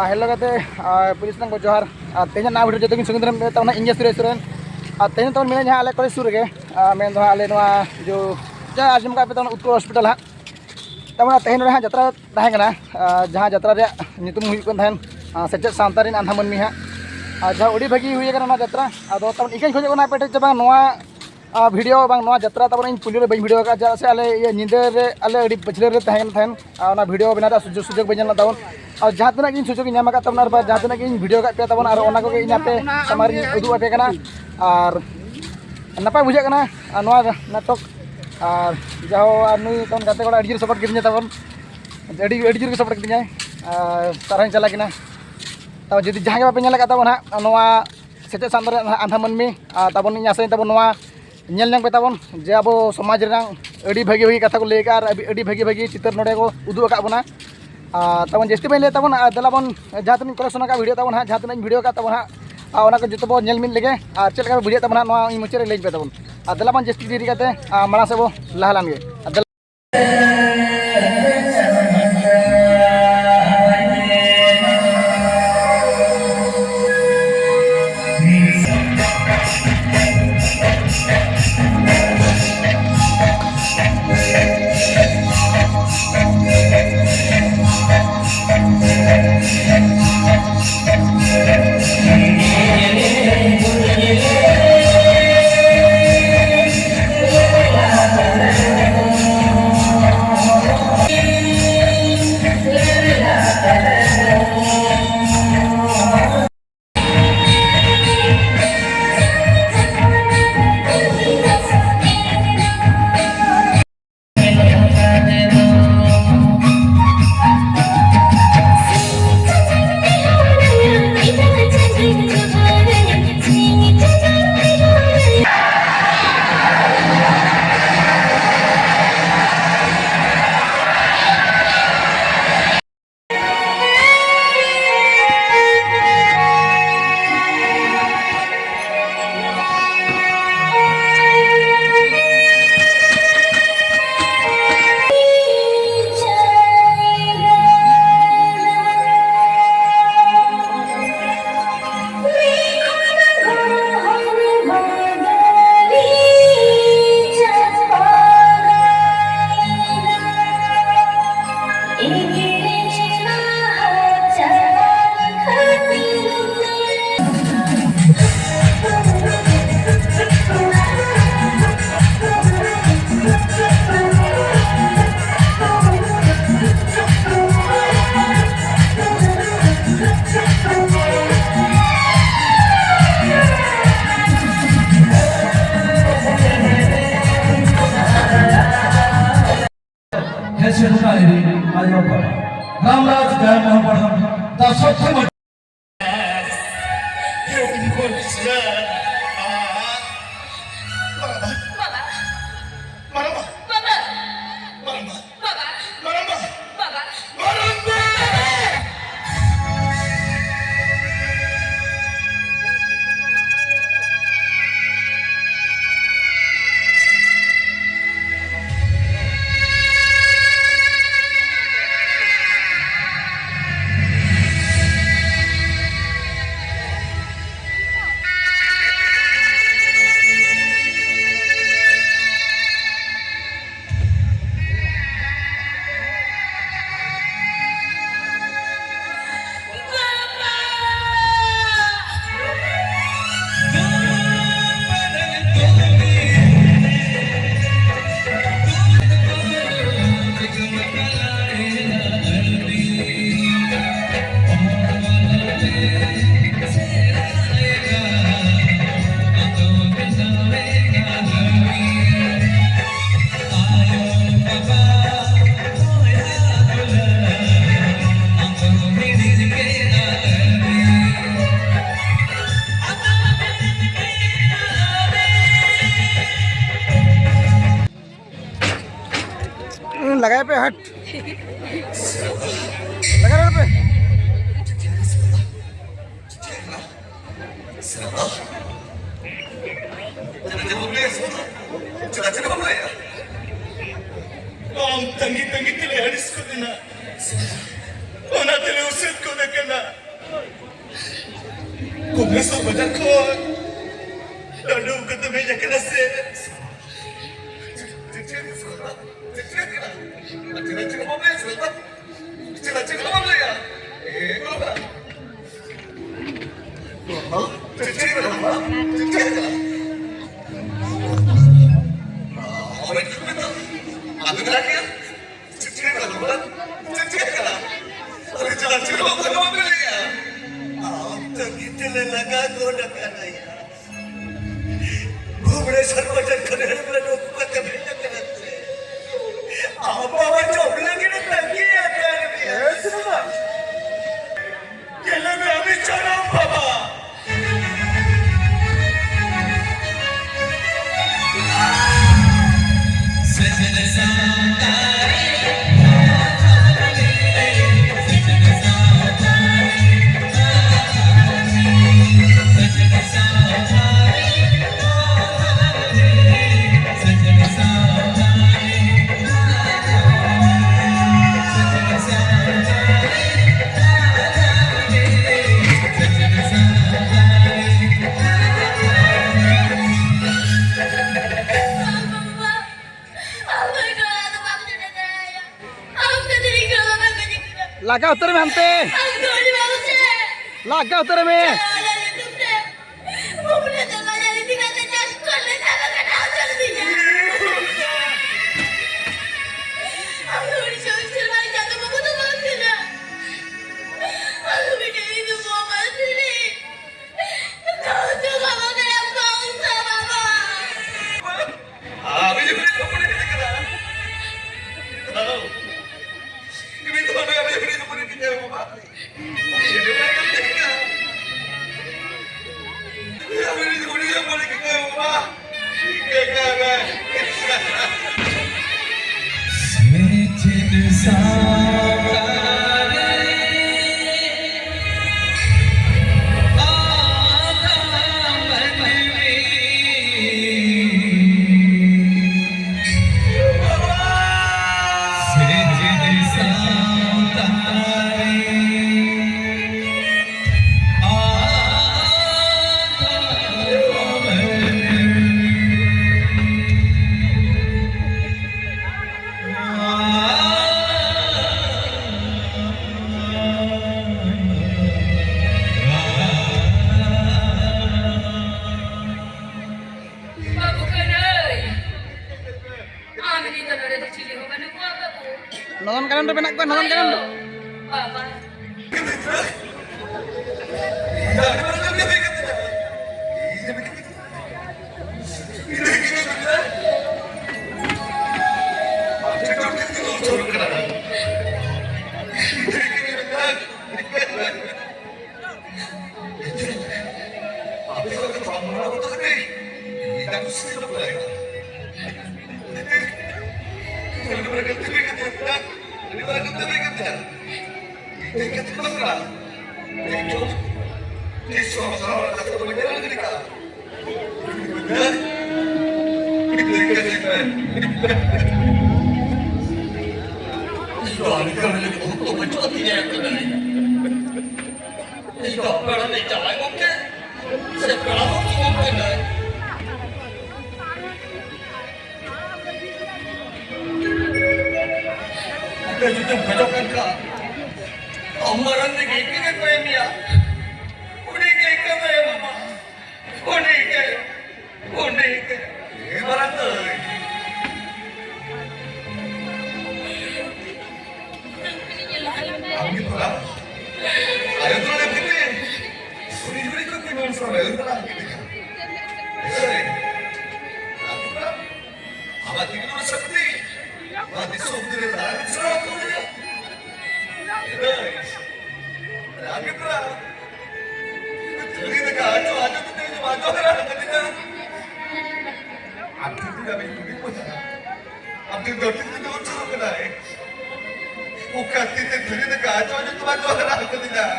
Hello गाते police नंग जोहार तेज ना भिडियो जो संगे तब इंगे सुरेश तेज तब मिले आले कॉलेज सूर गे मेन आले जो आजम का उत्तर हॉस्पिटल हाँ तब तेहन हाँ जत्रा तहना जहाँ जत्रा सेचेद सावता आधा मानमी हाँ जहाँ अड़ी भागी हुई जत्रा अब तब इकाई खोजना पेटे चाबा भिडियो जत्रा तब इन पुलियो बी भिडियो का जैसे आले निंदे आले पछले तहन भिडियो बना सुजोग बजाना तब और जहाँ तक इन सुजोग नाम तब जहाँ तक इन भिडियो का तब और इनाते सामार उदूपे और नपाय बुझे नाटक और जहाँ नुई तब गाते को जोर सपोर्ट किया तब जोर सपोर्ट किया सारा चला तब जुदी जहाँ बापे नेल तब ना सेचेद सावता आधा मानमी तब इन आशा तब नेल पे तब जे अब समाज भागी भागी कथा को लैका और भागी भागी चित्र नोड़े को उदूक बना तब जस्ती बी लै तब देला बन जहाँ तीन कलेक्शन का भिडियो तब जहाँ तीन भिडियो का तब जो बो नेल मिल लेगे और चल भिडियो तब मुचाद लै पे तब देला बन जस्ती देरी माड़ा से बो लहालान गे रामराज जय मोहन दर्शक हट लगा रहे पे Om tangi tili haris ko din na. Ona tili usit ko na ka na. Kung gusto mo na ko, lalo ka tabi niya ka na siya. घुमड़े सर्वजन करे लोग को कभी न करते आप बाबा चोपला की ना तंगी आकार में है केले में अभी चला बाबा लगा उतर में हमते लगा उतर में nonton kanan tuh penak gua nonton kanan tuh. Abdul Ghani itu apa? Abdul Ghani itu orang mana? bukan titik dari negara aja cuma juara aku tidak.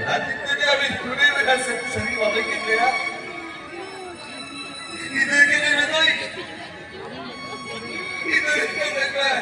Orang titik dia habis duri berhasil sering balik gitu ya. Itu gini betul. Itu kagak.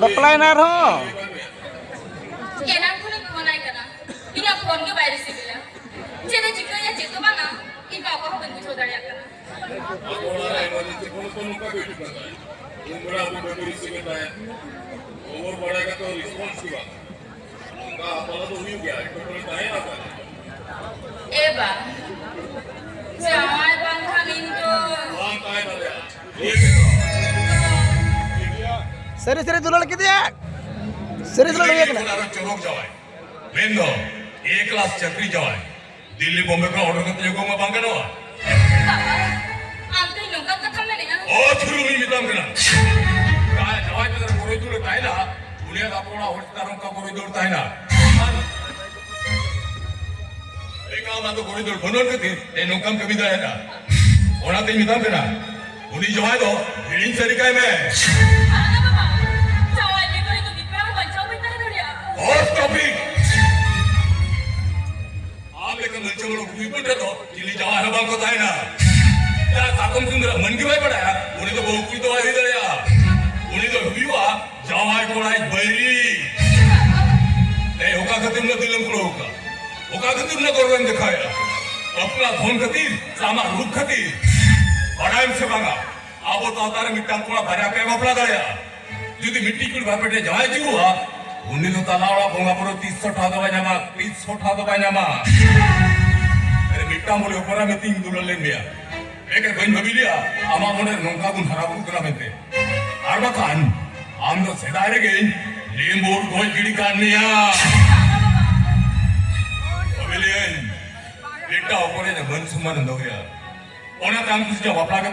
Baplay na ro. Kenan ko nang phone ay kana. Ina phone ke bayar sila. Jeda jikka ya jeto bana. Iba ko hoben bujo dare kana. Over बढ़ेगा तो response की बात उनका अपना तो हुई गया तो कोई टाइम आता है Eba. Jawai bang khamin to. काम काय ना यार Seri dulal किती आहे? Seri dulal एक ना. चौक जावाय मेन दो एक क्लास चक्री जावाय दिल्ली बॉम्बे का ऑर्डर करते जो को मांगे ना Ante nungkat ka thamne ne. ओ थुरु मी मिताम करा काय जावाय तर कोई दूर काय ना पुण्यात आपण आवडतारं का कोई दूर काय ना तो कोरिडोर बनवून घेते ते नोकम कमी जाय ना कोणा ते मिताम करा उनी जवाय दो हिडिंग सरी काय मे Ana baba. Jawai ni kore to dipra ko banchau bita dhariya. और टॉपिक आप लेकर नलचे वालों को भी बन रहे तो चिली जवाय हवा को ताई ना क्या ताकम सुंदर मन की भाई पड़ा उन्हें तो बहुत कुछ तो आई दे या उन्हें तो हुआ जवाय को लाइक बैरी नहीं होगा खत्म न दिलम को होगा होगा खत्म न करवन दिखाया अपना धन खतीर सामा रूप खतीर बड़ा से मांगा आप तो तारे मिट्टी को भरा के बपला दया जुदी मिट्टी की बापेटे जवाय जी हुआ उन्हें तो तालावड़ा भोंगा परो 300 ठादो बायनामा 300 ठादो बायनामा अरे मिट्टा मोले ऊपर में तीन दुलन ले लिया एक बन भबिलिया आमा मोने नोंका गुन हराबुर करा मेते आर बाखान आम तो सेदाय रे गेन लींबोर गोल गिड़ी कानिया भबिलियन मिट्टा ऊपर ने मन सुमन दोया ओना तांग तुझे वापला के